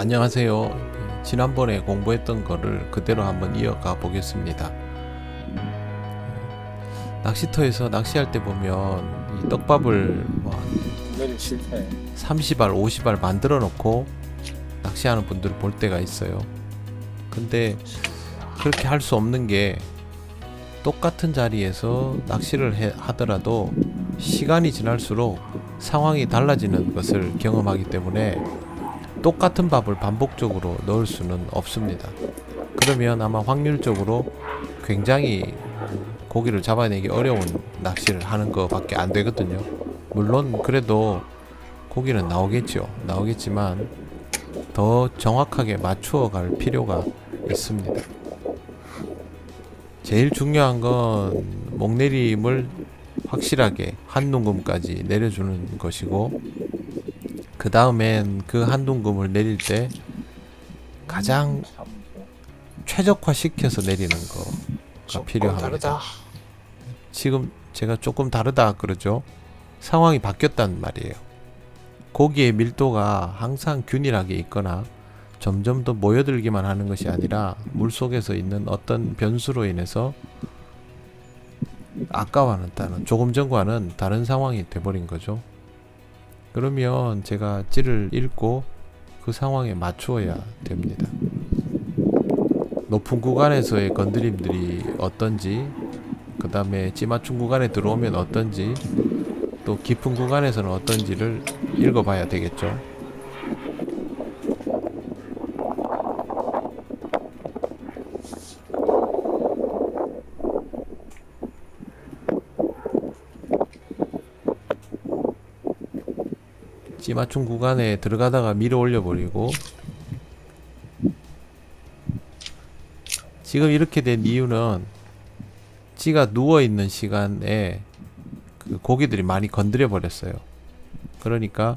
안녕하세요. 지난번에 공부했던 거를 그대로 한번 이어가 보겠습니다. 낚시터에서 낚시할 때 보면 이 떡밥을 뭐 내리 실패. 30알, 50알 만들어 놓고 낚시하는 분들을 볼 때가 있어요. 근데 그렇게 할 수 없는 게 똑같은 자리에서 낚시를 하더라도 시간이 지날수록 상황이 달라지는 것을 경험하기 때문에 똑같은 밥을 반복적으로 넣을 수는 없습니다. 그러면 아마 확률적으로 굉장히 고기를 잡아내기 어려운 낚시를 하는 것밖에 안 되거든요. 물론 그래도 고기는 나오겠지만 더 정확하게 맞추어 갈 필요가 있습니다. 제일 중요한 건 목내림을 확실하게 한 둥금까지 내려주는 것이고, 그 다음엔 그 한 둥금을 내릴 때 가장 최적화시켜서 내리는 거가 필요합니다. 다르다. 지금 제가 조금 다르다 그러죠. 상황이 바뀌었단 말이에요. 고기의 밀도가 항상 균일하게 있거나 점점 더 모여들기만 하는 것이 아니라 물속에서 있는 어떤 변수로 인해서 아까와는 다른, 조금 전과는 다른 상황이 돼버린 거죠. 그러면 제가 찌를 읽고 그 상황에 맞추어야 됩니다. 높은 구간에서의 건드림들이 어떤지, 그 다음에 찌맞춤 구간에 들어오면 어떤지, 또 깊은 구간에서는 어떤지를 읽어봐야 되겠죠. 찌맞춤 구간에 들어가다가 밀어 올려버리고, 지금 이렇게 된 이유는 찌가 누워있는 시간에 그 고기들이 많이 건드려 버렸어요. 그러니까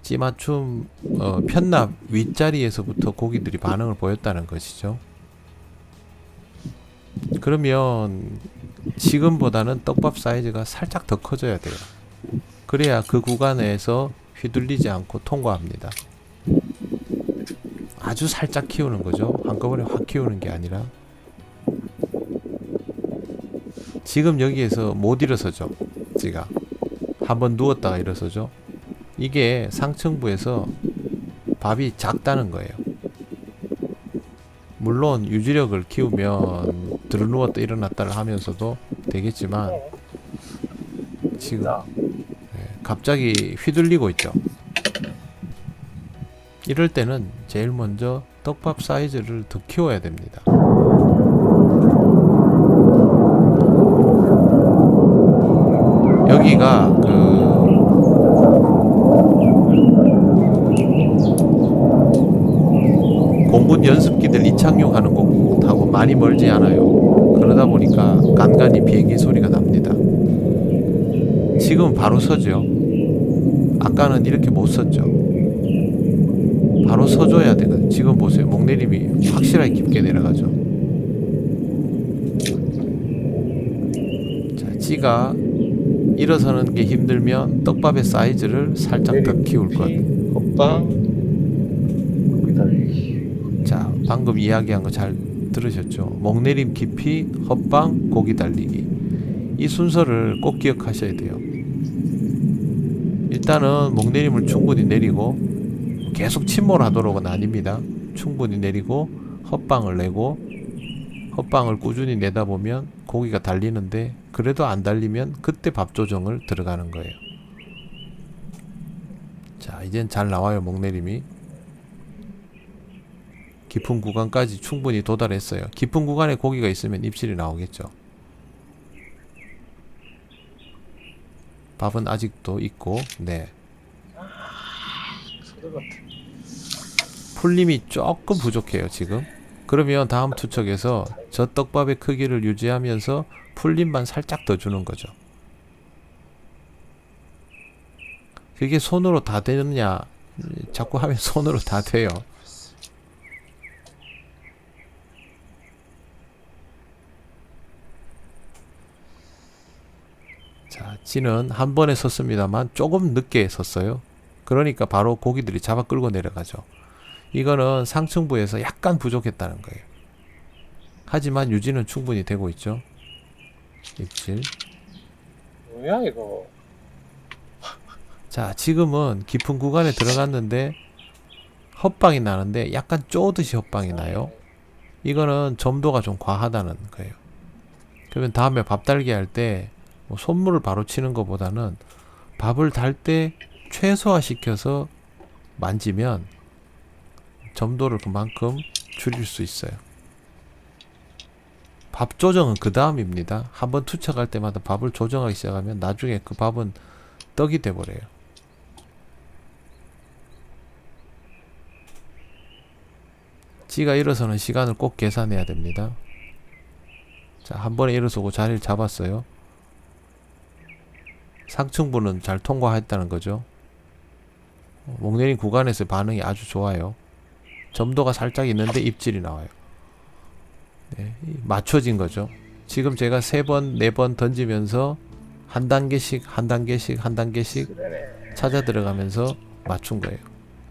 찌맞춤 편납 윗자리에서부터 고기들이 반응을 보였다는 것이죠. 그러면 지금보다는 떡밥 사이즈가 살짝 더 커져야 돼요. 그래야 그 구간에서 휘둘리지 않고 통과합니다. 아주 살짝 키우는 거죠. 한꺼번에 확 키우는 게 아니라. 지금 여기에서 못 일어서죠. 찌가 한번 누웠다가 일어서죠. 이게 상층부에서 밥이 작다는 거예요. 물론 유지력을 키우면 들어누웠다 일어났다를 하면서도 되겠지만 지금 갑자기 휘둘리고 있죠. 이럴 때는 제일 먼저 떡밥 사이즈를 더 키워야 됩니다. 여기가 공군 연습기들 이착륙하는 곳하고 많이 멀지 않아요. 그러다 보니까 간간히 비행기 소리가 납니다. 지금 바로 서죠. 아까는 이렇게 못 섰죠. 바로 서줘야 되거든요. 지금 보세요. 목내림이 확실하게 깊게 내려가죠. 자, 찌가 일어서는 게 힘들면 떡밥의 사이즈를 살짝 더 키울 것. 헛방 고기 달리기. 자, 방금 이야기한 거 잘 들으셨죠? 목내림 깊이, 헛방, 고기 달리기. 이 순서를 꼭 기억하셔야 돼요. 일단은 목내림을 충분히 내리고, 계속 침몰하도록은 아닙니다. 충분히 내리고 헛방을 내고, 헛방을 꾸준히 내다 보면 고기가 달리는데, 그래도 안 달리면 그때 밥 조정을 들어가는 거예요. 자, 이젠 잘 나와요. 목내림이 깊은 구간까지 충분히 도달했어요. 깊은 구간에 고기가 있으면 입질이 나오겠죠. 밥은 아직도 있고, 네. 소리 같아. 풀림이 조금 부족해요, 지금. 그러면 다음 투척에서 저 떡밥의 크기를 유지하면서 풀림만 살짝 더 주는 거죠. 그게 손으로 다 되느냐? 자꾸 하면 손으로 다 돼요. 자, 찌는 한 번에 섰습니다만 조금 늦게 섰어요. 그러니까 바로 고기들이 잡아 끌고 내려가죠. 이거는 상층부에서 약간 부족했다는 거예요. 하지만 유지는 충분히 되고 있죠. 입질. 뭐야 이거. 자, 지금은 깊은 구간에 들어갔는데 헛방이 나는데 약간 쪼듯이 헛방이 나요. 이거는 점도가 좀 과하다는 거예요. 그러면 다음에 밥 달기 할 때 뭐 손물을 바로 치는 것보다는 밥을 달 때 최소화 시켜서 만지면 점도를 그만큼 줄일 수 있어요. 밥 조정은 그 다음입니다. 한번 투척할 때마다 밥을 조정하기 시작하면 나중에 그 밥은 떡이 돼버려요. 찌가 일어서는 시간을 꼭 계산해야 됩니다. 자, 한 번에 일어서고 자리를 잡았어요. 상층부는 잘 통과했다는 거죠. 목내린 구간에서 반응이 아주 좋아요. 점도가 살짝 있는데 입질이 나와요. 네, 맞춰진 거죠. 지금 제가 3번, 4번 던지면서 한 단계씩 찾아 들어가면서 맞춘 거예요.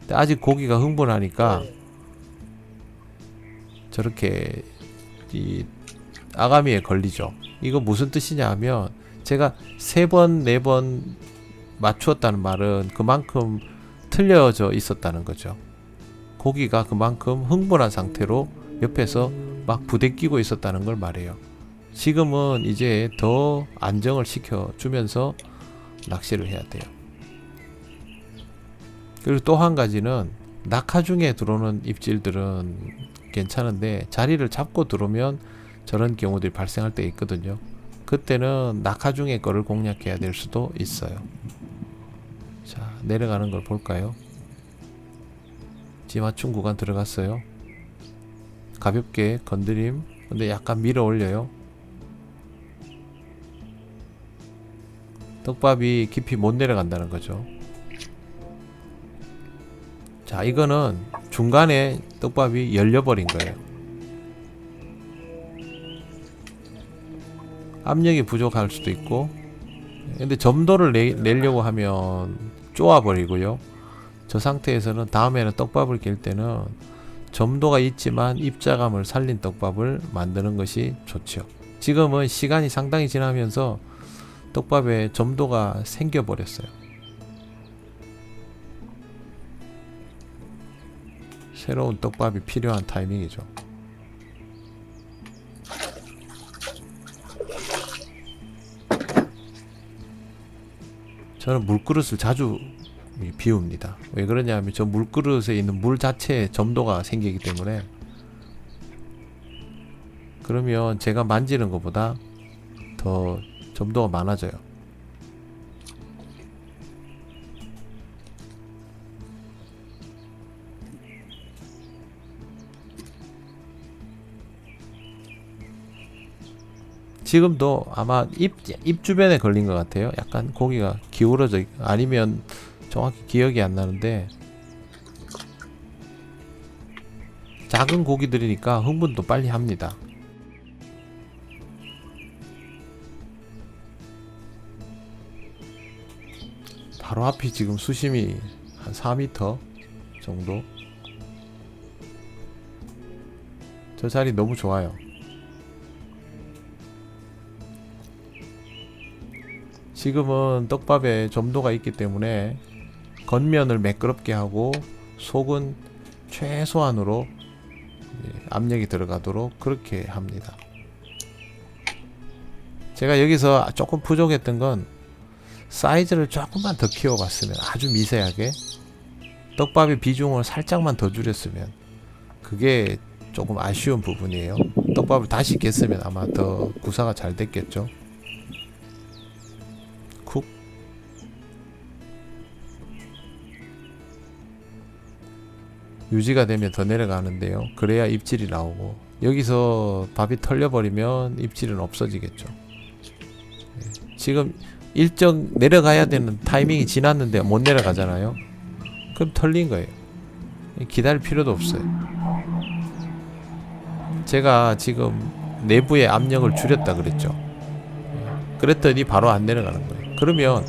근데 아직 고기가 흥분하니까 저렇게 이 아가미에 걸리죠. 이거 무슨 뜻이냐 하면 제가 3번, 4번 맞추었다는 말은 그만큼 틀려져 있었다는 거죠. 고기가 그만큼 흥분한 상태로 옆에서 막 부대끼고 있었다는 걸 말해요. 지금은 이제 더 안정을 시켜주면서 낚시를 해야 돼요. 그리고 또 한 가지는 낙하 중에 들어오는 입질들은 괜찮은데 자리를 잡고 들어오면 저런 경우들이 발생할 때 있거든요. 그때는 낙하 중에 거를 공략해야 될 수도 있어요. 자, 내려가는 걸 볼까요? 지맞춤 구간 들어갔어요. 가볍게 건드림. 근데 약간 밀어 올려요. 떡밥이 깊이 못 내려간다는 거죠. 자, 이거는 중간에 떡밥이 열려버린 거예요. 압력이 부족할 수도 있고, 근데 점도를 내려고 하면 쪼아버리고요. 저 상태에서는 다음에는 떡밥을 낄 때는 점도가 있지만 입자감을 살린 떡밥을 만드는 것이 좋죠. 지금은 시간이 상당히 지나면서 떡밥에 점도가 생겨버렸어요. 새로운 떡밥이 필요한 타이밍이죠. 저는 물그릇을 자주 비웁니다. 왜 그러냐면 저 물그릇에 있는 물 자체에 점도가 생기기 때문에, 그러면 제가 만지는 것보다 더 점도가 많아져요. 지금도 아마 입 주변에 걸린 것 같아요. 약간 고기가 기울어져 아니면 정확히 기억이 안 나는데, 작은 고기들이니까 흥분도 빨리 합니다. 바로 앞이 지금 수심이 한 4m 정도. 저 자리 너무 좋아요. 지금은 떡밥에 점도가 있기 때문에 겉면을 매끄럽게 하고 속은 최소한으로 압력이 들어가도록 그렇게 합니다. 제가 여기서 조금 부족했던 건 사이즈를 조금만 더 키워봤으면, 아주 미세하게 떡밥의 비중을 살짝만 더 줄였으면, 그게 조금 아쉬운 부분이에요. 떡밥을 다시 깼으면 아마 더 구사가 잘 됐겠죠. 쿡. 유지가 되면 더 내려가는데요. 그래야 입질이 나오고, 여기서 밥이 털려버리면 입질은 없어지겠죠. 지금 일정 내려가야 되는 타이밍이 지났는데 못 내려가잖아요. 그럼 털린 거예요. 기다릴 필요도 없어요. 제가 지금 내부의 압력을 줄였다 그랬죠. 그랬더니 바로 안 내려가는 거예요. 그러면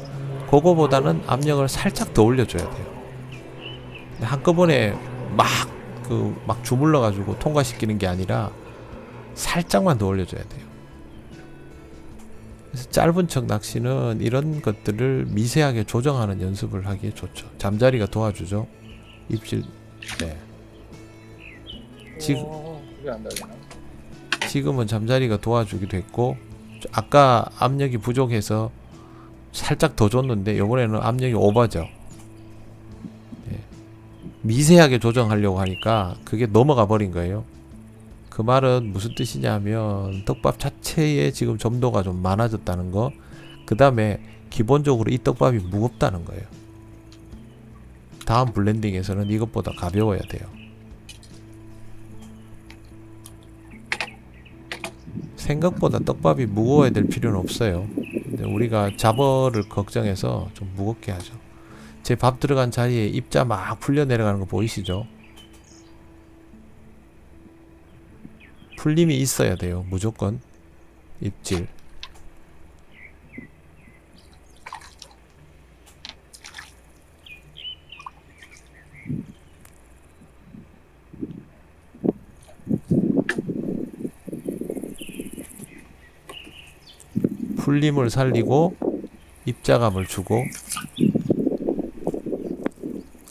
그거보다는 압력을 살짝 더 올려줘야 돼요. 한꺼번에 막 그 막 주물러 가지고 통과시키는 게 아니라 살짝만 더 올려줘야 돼요. 그래서 짧은 척 낚시는 이런 것들을 미세하게 조정하는 연습을 하기에 좋죠. 잠자리가 도와주죠. 입질. 네. 지금 그게 안 달리나? 지금은 잠자리가 도와주기도 했고, 아까 압력이 부족해서 살짝 더 줬는데 이번에는 압력이 오버죠. 네. 미세하게 조정하려고 하니까 그게 넘어가 버린 거예요. 그 말은 무슨 뜻이냐면 떡밥 자체에 지금 점도가 좀 많아졌다는 거, 그 다음에 기본적으로 이 떡밥이 무겁다는 거예요. 다음 블렌딩에서는 이것보다 가벼워야 돼요. 생각보다 떡밥이 무거워야 될 필요는 없어요. 근데 우리가 잡어를 걱정해서 좀 무겁게 하죠. 제 밥 들어간 자리에 입자 막 풀려 내려가는 거 보이시죠? 풀림이 있어야 돼요. 무조건. 입질. 풀림을 살리고 입자감을 주고,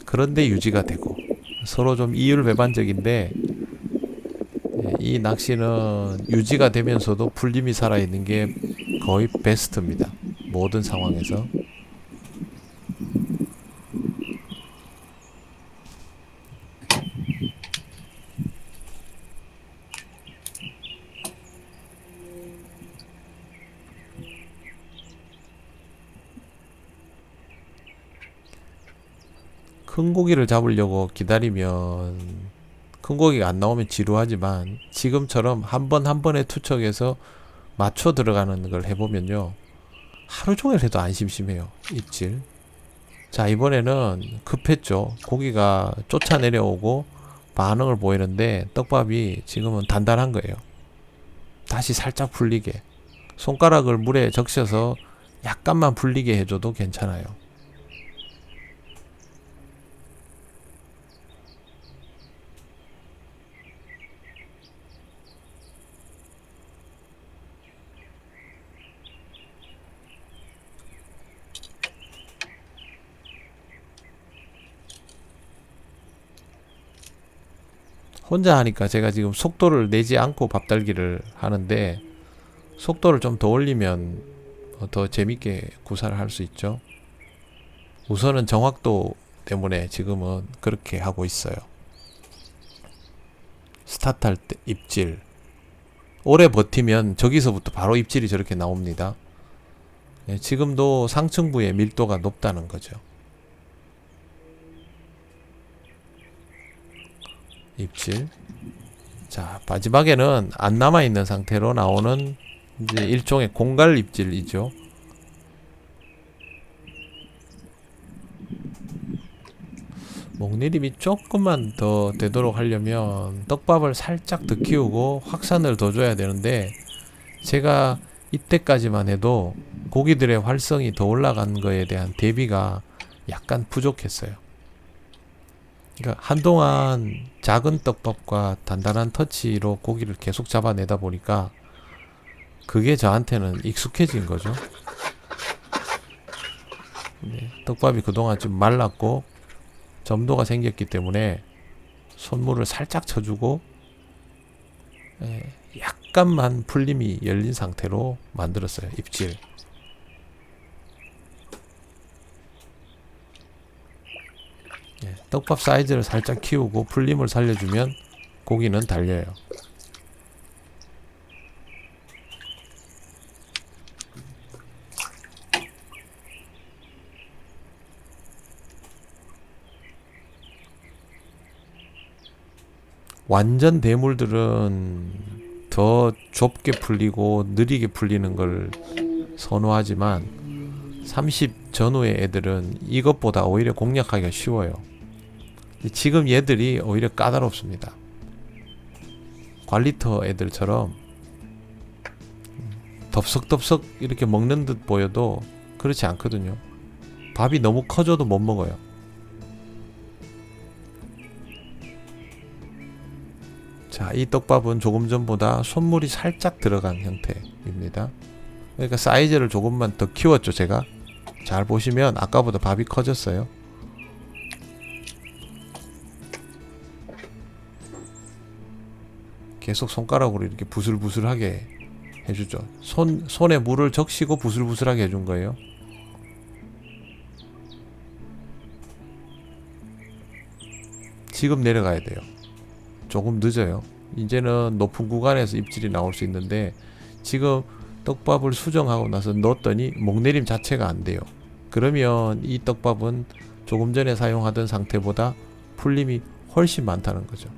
그런데 유지가 되고, 서로 좀 이율배반적인데, 이 낚시는 유지가 되면서도 풀림이 살아있는 게 거의 베스트입니다. 모든 상황에서. 큰 고기를 잡으려고 기다리면 큰 고기가 안 나오면 지루하지만, 지금처럼 한 번 한 번에 투척해서 맞춰 들어가는 걸 해보면요, 하루 종일 해도 안 심심해요. 입질. 자, 이번에는 급했죠. 고기가 쫓아 내려오고 반응을 보이는데 떡밥이 지금은 단단한 거예요. 다시 살짝 풀리게, 손가락을 물에 적셔서 약간만 풀리게 해줘도 괜찮아요. 혼자 하니까 제가 지금 속도를 내지 않고 밥달기를 하는데, 속도를 좀 더 올리면 더 재밌게 구사를 할 수 있죠. 우선은 정확도 때문에 지금은 그렇게 하고 있어요. 스타트할 때 입질. 오래 버티면 저기서부터 바로 입질이 저렇게 나옵니다. 지금도 상층부의 밀도가 높다는 거죠. 입질. 자, 마지막에는 안 남아있는 상태로 나오는 이제 일종의 공갈 입질이죠. 목내림이 조금만 더 되도록 하려면 떡밥을 살짝 더 키우고 확산을 더 줘야 되는데, 제가 이때까지만 해도 고기들의 활성이 더 올라간 거에 대한 대비가 약간 부족했어요. 그러니까 한동안 작은 떡밥과 단단한 터치로 고기를 계속 잡아내다 보니까 그게 저한테는 익숙해진 거죠. 네, 떡밥이 그동안 좀 말랐고 점도가 생겼기 때문에 손물을 살짝 쳐주고, 약간만 풀림이 열린 상태로 만들었어요. 입질. 떡밥 사이즈를 살짝 키우고 풀림을 살려주면 고기는 달려요. 완전 대물들은 더 좁게 풀리고 느리게 풀리는 걸 선호하지만 30 전후의 애들은 이것보다 오히려 공략하기가 쉬워요. 지금 얘들이 오히려 까다롭습니다. 관리터 애들처럼 덥석덥석 이렇게 먹는 듯 보여도 그렇지 않거든요. 밥이 너무 커져도 못 먹어요. 자, 이 떡밥은 조금 전보다 손물이 살짝 들어간 형태입니다. 그러니까 사이즈를 조금만 더 키웠죠, 제가. 잘 보시면 아까보다 밥이 커졌어요. 계속 손가락으로 이렇게 부슬부슬하게 해주죠. 손에 물을 적시고 부슬부슬하게 해준 거예요. 지금 내려가야 돼요. 조금 늦어요. 이제는 높은 구간에서 입질이 나올 수 있는데 지금 떡밥을 수정하고 나서 넣었더니 목내림 자체가 안 돼요. 그러면 이 떡밥은 조금 전에 사용하던 상태보다 풀림이 훨씬 많다는 거죠.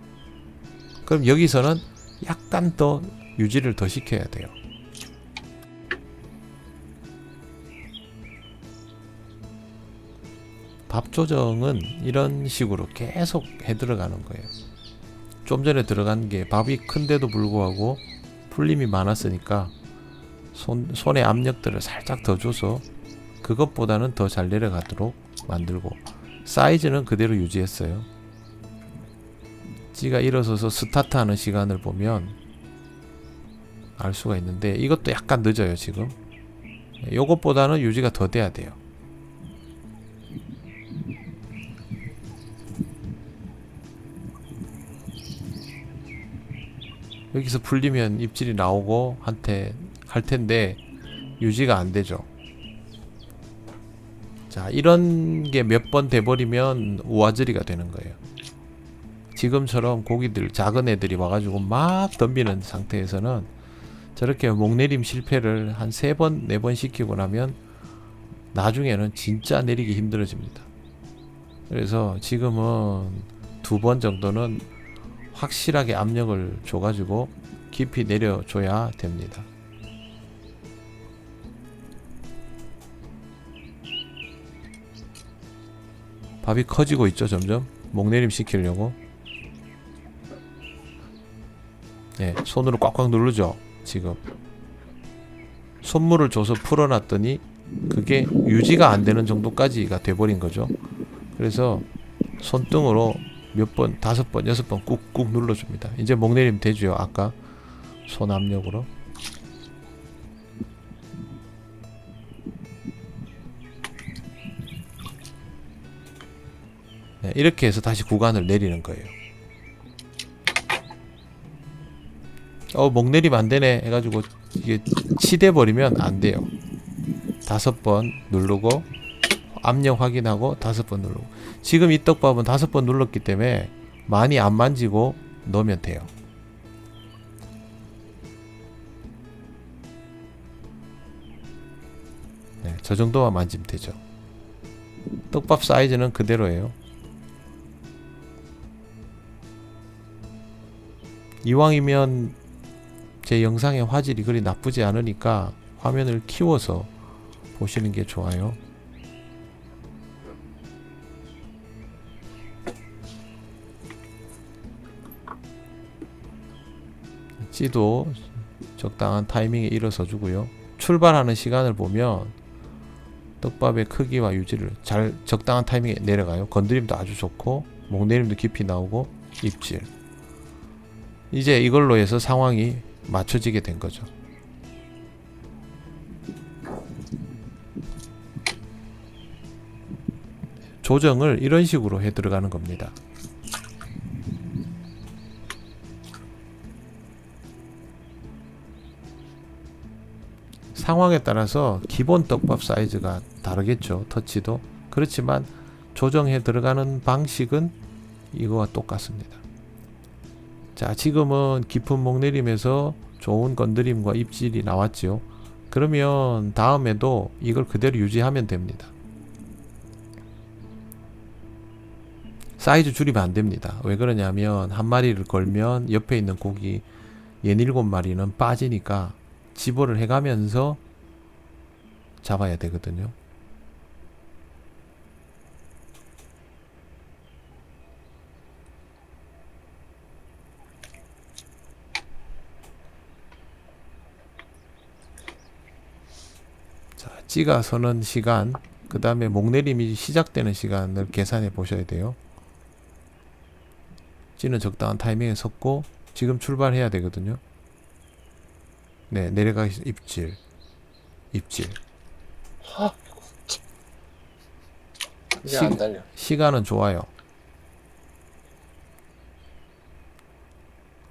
그럼 여기서는 약간 더 유지를 더 시켜야 돼요. 밥 조정은 이런 식으로 계속 해 들어가는 거예요. 좀 전에 들어간 게 밥이 큰데도 불구하고 풀림이 많았으니까 손의 압력들을 살짝 더 줘서 그것보다는 더 잘 내려가도록 만들고, 사이즈는 그대로 유지했어요. 찌가 일어서서 스타트하는 시간을 보면 알 수가 있는데 이것도 약간 늦어요. 지금 요것보다는 유지가 더 돼야 돼요. 여기서 풀리면 입질이 나오고 할 텐데 유지가 안 되죠. 자, 이런 게 몇 번 돼버리면 우아즈리가 되는 거예요. 지금처럼 고기들, 작은 애들이 와가지고 막 덤비는 상태에서는 저렇게 목내림 실패를 한 3번, 4번 시키고 나면 나중에는 진짜 내리기 힘들어집니다. 그래서 지금은 2번 정도는 확실하게 압력을 줘가지고 깊이 내려줘야 됩니다. 밥이 커지고 있죠. 점점 목내림 시키려고. 네, 손으로 꽉꽉 누르죠. 지금 손물을 줘서 풀어놨더니 그게 유지가 안 되는 정도까지가 돼버린 거죠. 그래서 손등으로 몇 번, 5번, 6번 꾹꾹 눌러줍니다. 이제 목내림 되죠. 아까 손 압력으로. 네, 이렇게 해서 다시 구간을 내리는 거예요. 목내림 안 되네 해가지고 이게 치대 버리면 안 돼요. 5번 누르고 압력 확인하고 5번 누르고. 지금 이 떡밥은 5번 눌렀기 때문에 많이 안 만지고 넣으면 돼요. 네, 저 정도만 만지면 되죠. 떡밥 사이즈는 그대로예요. 이왕이면 제 영상의 화질이 그리 나쁘지 않으니까 화면을 키워서 보시는 게 좋아요. 찌도 적당한 타이밍에 일어서 주고요. 출발하는 시간을 보면 떡밥의 크기와 유지를 잘 적당한 타이밍에 내려가요. 건드림도 아주 좋고 목내림도 깊이 나오고 입질. 이제 이걸로 해서 상황이 맞춰지게 된 거죠. 조정을 이런 식으로 해 들어가는 겁니다. 상황에 따라서 기본 떡밥 사이즈가 다르겠죠. 터치도. 그렇지만 조정해 들어가는 방식은 이거와 똑같습니다. 자, 지금은 깊은 목내림에서 좋은 건드림과 입질이 나왔죠. 그러면 다음에도 이걸 그대로 유지하면 됩니다. 사이즈 줄이면 안 됩니다. 왜 그러냐면 한 마리를 걸면 옆에 있는 고기 6마리는 빠지니까 집어를 해가면서 잡아야 되거든요. 자, 찌가 서는 시간, 그 다음에 목내림이 시작되는 시간을 계산해 보셔야 돼요. 찌는 적당한 타이밍에 섰고 지금 출발해야 되거든요. 네, 내려가기 입질. 입질. 하, 이게 안 달려. 시간은 좋아요.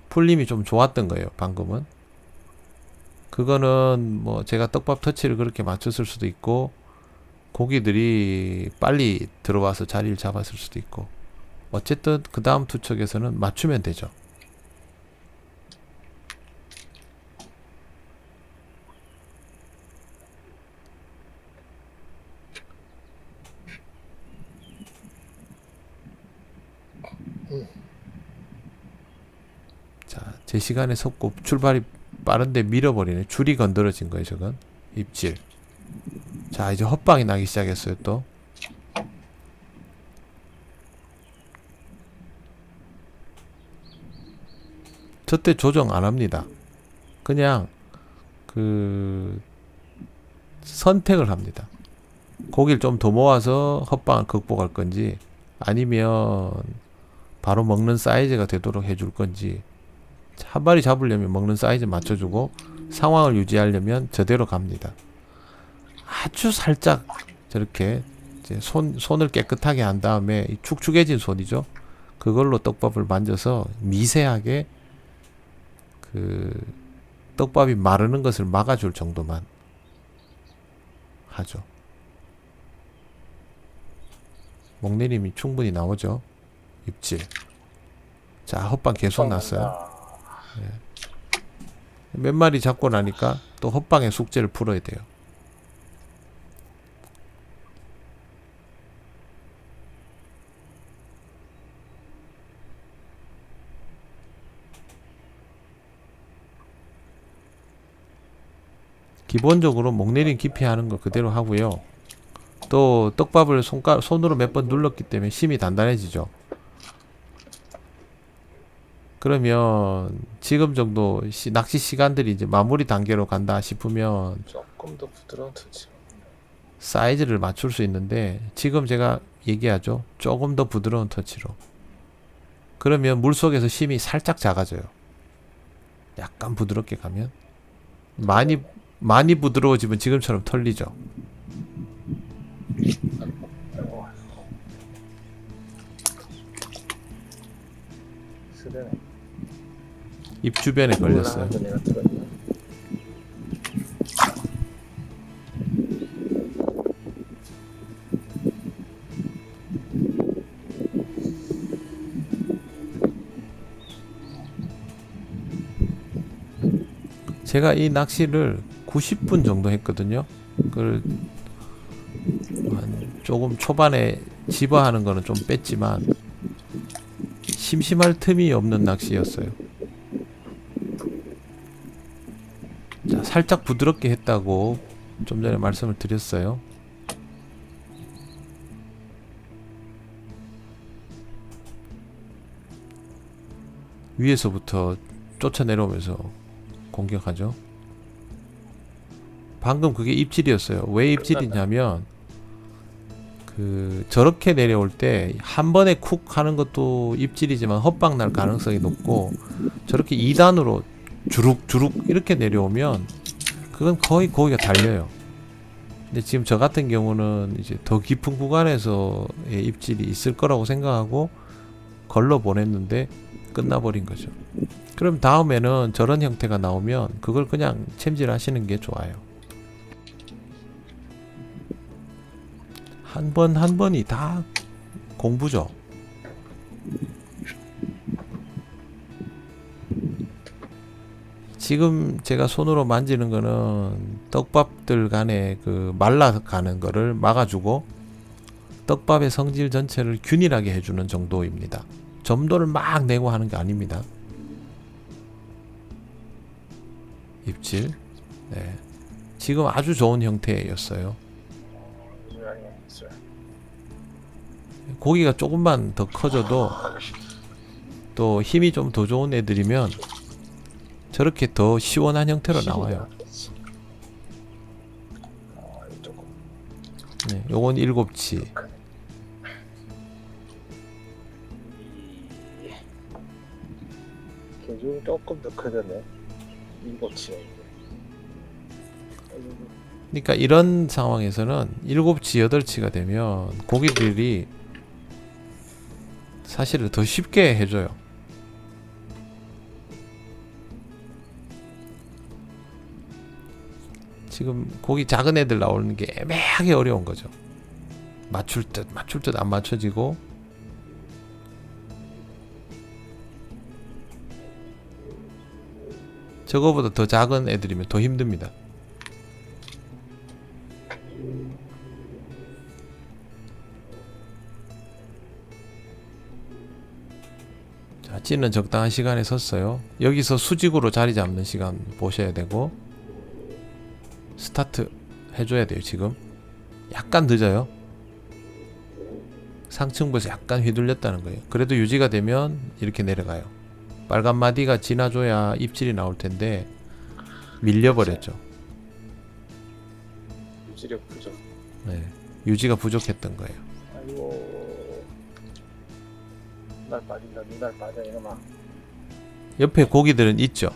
풀림이 좀 좋았던 거예요, 방금은. 그거는 뭐 제가 떡밥 터치를 그렇게 맞췄을 수도 있고, 고기들이 빨리 들어와서 자리를 잡았을 수도 있고, 어쨌든 그 다음 투척에서는 맞추면 되죠. 자, 제 시간에 섰고 출발이 빠른데 밀어버리네. 줄이 건드려진 거예요, 저건. 입질. 자, 이제 헛방이 나기 시작했어요, 또. 저때 조정 안 합니다. 그냥 그 선택을 합니다. 고기를 좀 더 모아서 헛방을 극복할 건지, 아니면 바로 먹는 사이즈가 되도록 해줄 건지, 한 마리 잡으려면 먹는 사이즈 맞춰주고, 상황을 유지하려면 저대로 갑니다. 아주 살짝 저렇게 이제 손을 깨끗하게 한 다음에 이 축축해진 손이죠. 그걸로 떡밥을 만져서 미세하게 그 떡밥이 마르는 것을 막아줄 정도만 하죠. 목내림이 충분히 나오죠. 입질. 자, 헛방 계속 났어요. 몇 마리 잡고 나니까 또 헛방의 숙제를 풀어야 돼요. 기본적으로 목내림 깊이 하는 거 그대로 하고요. 또 떡밥을 손으로 몇 번 눌렀기 때문에 힘이 단단해지죠. 그러면 지금 정도 낚시 시간들이 이제 마무리 단계로 간다 싶으면 조금 더 부드러운 터치. 사이즈를 맞출 수 있는데, 지금 제가 얘기하죠. 조금 더 부드러운 터치로. 그러면 물속에서 힘이 살짝 작아져요. 약간 부드럽게 가면. 많이 부드러워지면 지금처럼 털리죠. 쓰레네. 입 주변에 걸렸어요. 내가 들었나? 제가 이 낚시를 90분 정도 했거든요. 그걸 조금 초반에 집어하는 거는 좀 뺐지만 심심할 틈이 없는 낚시였어요. 자, 살짝 부드럽게 했다고 좀 전에 말씀을 드렸어요. 위에서부터 쫓아 내려오면서 공격하죠. 방금 그게 입질이었어요. 왜 입질이냐면 저렇게 내려올 때 한 번에 쿡 하는 것도 입질이지만 헛방 날 가능성이 높고, 저렇게 2단으로 주룩주룩 이렇게 내려오면 그건 거의 고기가 달려요. 근데 지금 저 같은 경우는 이제 더 깊은 구간에서의 입질이 있을 거라고 생각하고 걸러 보냈는데 끝나버린 거죠. 그럼 다음에는 저런 형태가 나오면 그걸 그냥 챔질 하시는 게 좋아요. 한 번 한 번이 다 공부죠. 지금 제가 손으로 만지는 거는 떡밥들 간에 그 말라가는 거를 막아주고 떡밥의 성질 전체를 균일하게 해주는 정도입니다. 점도를 막 내고 하는 게 아닙니다. 입질. 네. 지금 아주 좋은 형태였어요. 고기가 조금만 더 커져도, 또 힘이 좀 더 좋은 애들이면 저렇게 더 시원한 형태로 나와요. 네, 요건 7치. 요즘 조금 더 커졌네. 7시에 이제. 그러니까 이런 상황에서는 7시, 8시가 되면 고기들이 사실은 더 쉽게 해줘요. 지금 고기 작은 애들 나오는 게 애매하게 어려운 거죠. 맞출 듯 안 맞춰지고, 저거보다 더 작은 애들이면 더 힘듭니다. 자, 찌는 적당한 시간에 섰어요. 여기서 수직으로 자리 잡는 시간 보셔야 되고, 스타트 해줘야 돼요. 지금 약간 늦어요. 상층부에서 약간 휘둘렸다는 거예요. 그래도 유지가 되면 이렇게 내려가요. 빨간 마디가 지나줘야 입질이 나올 텐데 밀려버렸죠. 유지력 부족. 네, 유지가 부족했던 거예요. 아이고. 눈알 빠진다. 눈알 빠져 이놈아. 옆에 고기들은 있죠.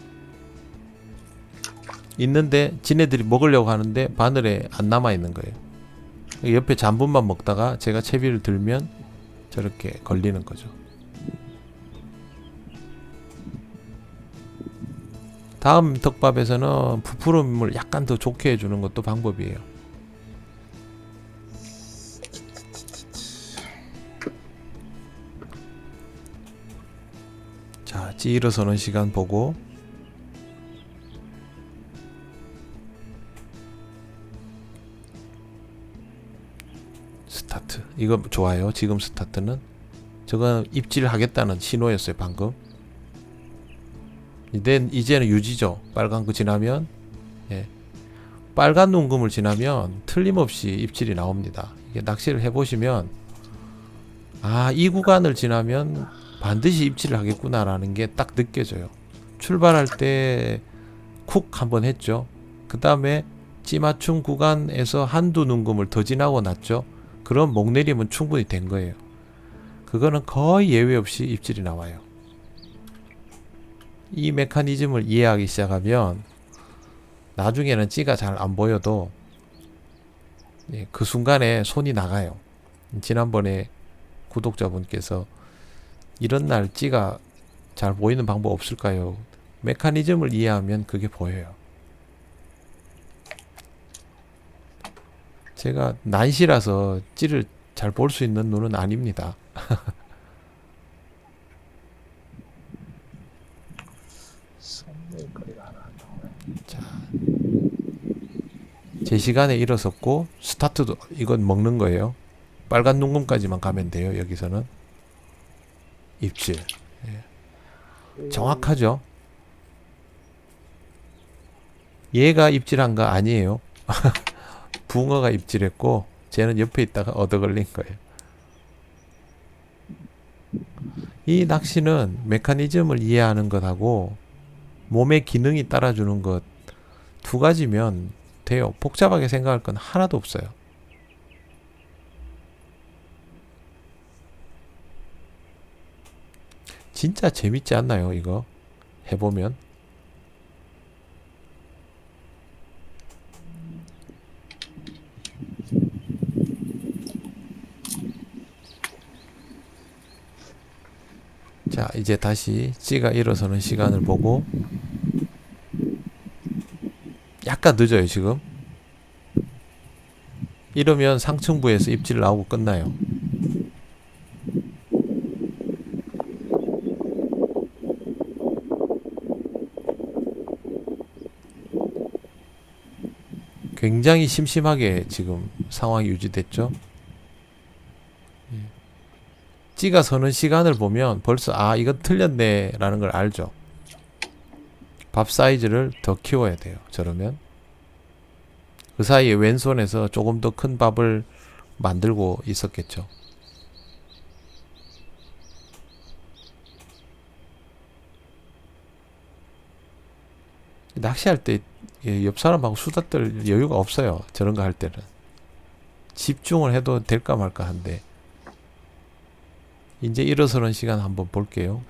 있는데 지네들이 먹으려고 하는데 바늘에 안 남아 있는 거예요. 옆에 잔분만 먹다가 제가 채비를 들면 저렇게 걸리는 거죠. 다음 덮밥에서는 부풀음을 약간 더 좋게 해주는 것도 방법이에요. 자, 찌 일어서는 시간 보고, 스타트. 이거 좋아요. 지금 스타트는 저건 입질 하겠다는 신호였어요. 방금. 이제는 유지죠. 빨간 거 지나면, 예, 빨간 눈금을 지나면 틀림없이 입질이 나옵니다. 이게 낚시를 해보시면, 아, 이 구간을 지나면 반드시 입질을 하겠구나라는 게 딱 느껴져요. 출발할 때 쿡 한번 했죠. 그 다음에 찌맞춤 구간에서 한두 눈금을 더 지나고 났죠. 그럼 목내림은 충분히 된 거예요. 그거는 거의 예외 없이 입질이 나와요. 이 메커니즘을 이해하기 시작하면 나중에는 찌가 잘 안 보여도, 예, 그 순간에 손이 나가요. 지난번에 구독자분께서 이런 날 찌가 잘 보이는 방법 없을까요? 메커니즘을 이해하면 그게 보여요. 제가 난시라서 찌를 잘 볼 수 있는 눈은 아닙니다. 손질거리가 하나 안 나오네. 자, 제 시간에 일어섰고, 스타트도 이건 먹는 거예요. 빨간 눈금까지만 가면 돼요. 여기서는 입질. 예. 정확하죠. 얘가 입질한 거 아니에요. 붕어가 입질했고 쟤는 옆에 있다가 얻어 걸린 거예요. 이 낚시는 메커니즘을 이해하는 것하고 몸의 기능이 따라주는 것 두 가지면 돼요. 복잡하게 생각할 건 하나도 없어요. 진짜 재밌지 않나요? 이거 해보면. 자, 이제 다시 찌가 일어서는 시간을 보고, 약간 늦어요 지금. 이러면 상층부에서 입질 나오고 끝나요. 굉장히 심심하게 지금 상황이 유지됐죠. 찌가 서는 시간을 보면 벌써 아, 이건 틀렸네 라는 걸 알죠. 밥 사이즈를 더 키워야 돼요. 저러면 그 사이에 왼손에서 조금 더 큰 밥을 만들고 있었겠죠. 낚시할 때 옆 사람하고 수다 떨 여유가 없어요. 저런 거 할 때는 집중을 해도 될까 말까 한데, 이제 일어서는 시간 한번 볼게요.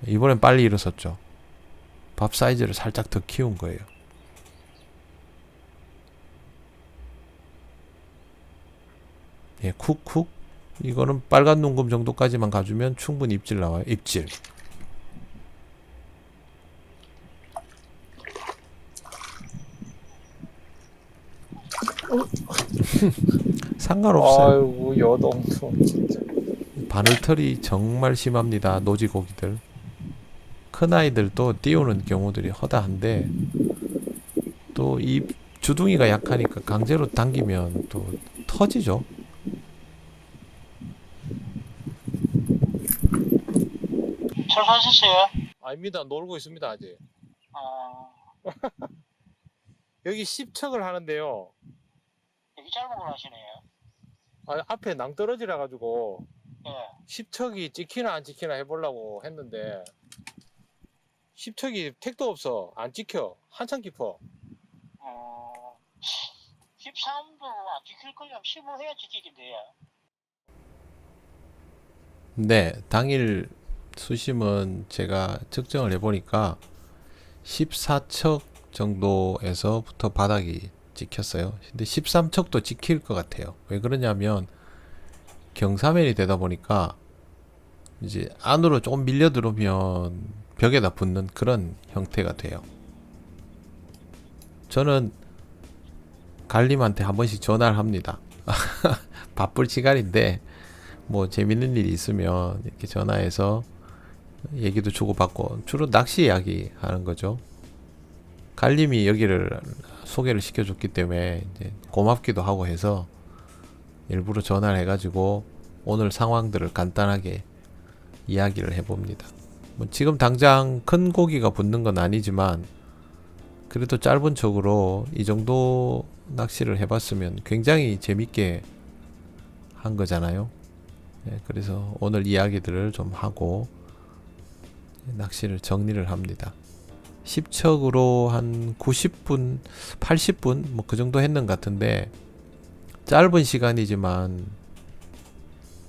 이번엔 빨리 일어섰죠. 밥 사이즈를 살짝 더 키운 거예요. 예, 쿡쿡. 이거는 빨간 눈금 정도까지만 가주면 충분히 입질 나와요. 입질. 상관없어요. 아이고 여동통 진짜. 바늘털이 정말 심합니다. 노지고기들. 큰 아이들도 띄우는 경우들이 허다한데 또 이 주둥이가 약하니까 강제로 당기면 또 터지죠. 출발하셨어요? 아닙니다. 놀고 있습니다 아직. 아, 여기 10척을 하는데요. 되게 짧은 걸 하시네요. 앞에 낭떠러지라 가지고 예. 10척이 찍히나 안 찍히나 해보려고 했는데 10척이 택도 없어. 안 찍혀. 한참 깊어. 13도 안 지킬 거면 15 해야 지키긴데요. 네, 당일 수심은 제가 측정을 해보니까 14척 정도에서부터 바닥이 찍혔어요. 근데 13척도 찍힐 것 같아요. 왜 그러냐면 경사면이 되다 보니까 이제 안으로 조금 밀려 들어오면 벽에다 붙는 그런 형태가 돼요. 저는 갈림한테 한 번씩 전화를 합니다. 바쁠 시간인데 뭐 재밌는 일이 있으면 이렇게 전화해서 얘기도 주고받고 주로 낚시 이야기 하는 거죠. 갈림이 여기를 소개를 시켜줬기 때문에 이제 고맙기도 하고 해서 일부러 전화를 해가지고 오늘 상황들을 간단하게 이야기를 해봅니다. 뭐 지금 당장 큰 고기가 붙는 건 아니지만 그래도 짧은 척으로 이 정도 낚시를 해봤으면 굉장히 재밌게 한 거잖아요. 예, 그래서 오늘 이야기들을 좀 하고 낚시를 정리를 합니다. 10척으로 한 90분, 80분 뭐 그 정도 했는 것 같은데 짧은 시간이지만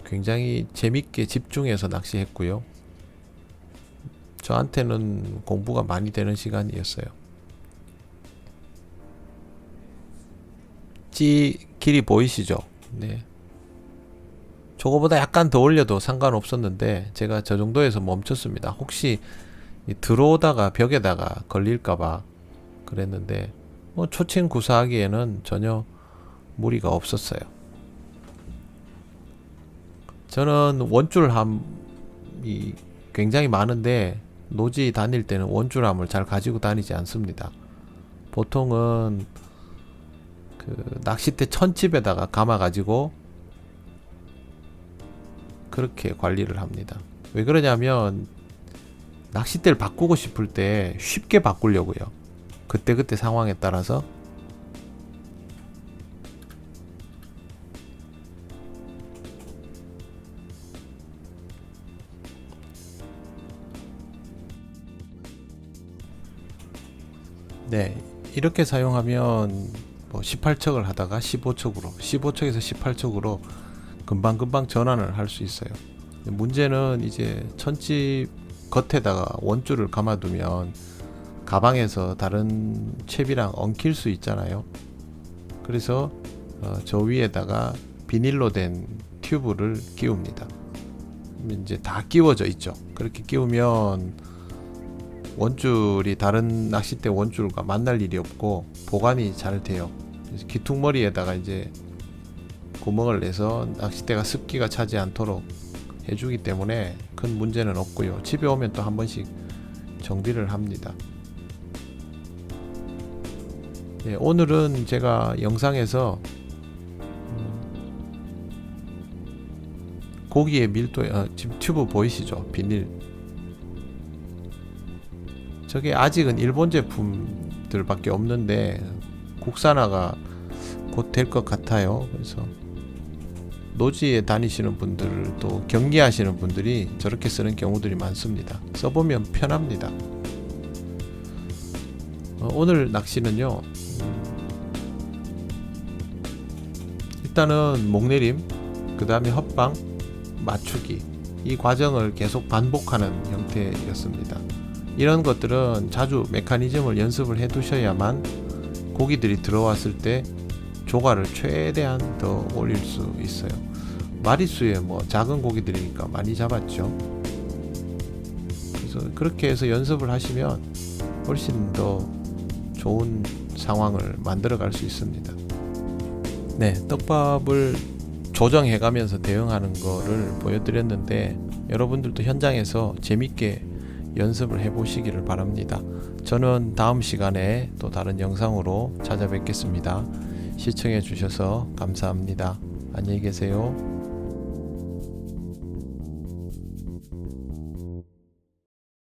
굉장히 재밌게 집중해서 낚시했고요. 저한테는 공부가 많이 되는 시간이었어요. 찌 길이 보이시죠? 네. 저거보다 약간 더 올려도 상관없었는데 제가 저 정도에서 멈췄습니다. 혹시 들어오다가 벽에다가 걸릴까봐 그랬는데 뭐 초침 구사하기에는 전혀 무리가 없었어요. 저는 원줄함이 굉장히 많은데 노지 다닐 때는 원줄함을 잘 가지고 다니지 않습니다. 보통은 그 낚싯대 천집에다가 감아 가지고 그렇게 관리를 합니다. 왜 그러냐면 낚싯대를 바꾸고 싶을 때 쉽게 바꾸려고요. 그때그때 상황에 따라서. 네, 이렇게 사용하면 뭐 18척을 하다가 15척으로 15척에서 18척으로 금방금방 전환을 할 수 있어요. 문제는 이제 천집 겉에다가 원줄을 감아두면 가방에서 다른 채비랑 엉킬 수 있잖아요. 그래서 저 위에다가 비닐로 된 튜브를 끼웁니다. 이제 다 끼워져 있죠. 그렇게 끼우면 원줄이 다른 낚싯대 원줄과 만날 일이 없고 보관이 잘 돼요. 그래서 기퉁머리에다가 이제 구멍을 내서 낚싯대가 습기가 차지 않도록 해주기 때문에 큰 문제는 없고요. 집에 오면 또 한 번씩 정비를 합니다. 네, 오늘은 제가 영상에서 고기의 밀도, 지금 튜브 보이시죠? 비닐. 저게 아직은 일본 제품들밖에 없는데 국산화가 곧 될 것 같아요. 그래서 노지에 다니시는 분들 또 경기하시는 분들이 저렇게 쓰는 경우들이 많습니다. 써보면 편합니다. 오늘 낚시는요, 일단은 목내림, 그 다음에 헛방, 맞추기, 이 과정을 계속 반복하는 형태였습니다. 이런 것들은 자주 메커니즘을 연습을 해 두셔야만 고기들이 들어왔을 때 조과를 최대한 더 올릴 수 있어요. 마리수에 뭐 작은 고기들이니까 많이 잡았죠. 그래서 그렇게 해서 연습을 하시면 훨씬 더 좋은 상황을 만들어 갈 수 있습니다. 네, 떡밥을 조정해 가면서 대응하는 거를 보여드렸는데 여러분들도 현장에서 재밌게 연습을 해 보시기를 바랍니다. 저는 다음 시간에 또 다른 영상으로 찾아뵙겠습니다. 시청해 주셔서 감사합니다. 안녕히 계세요.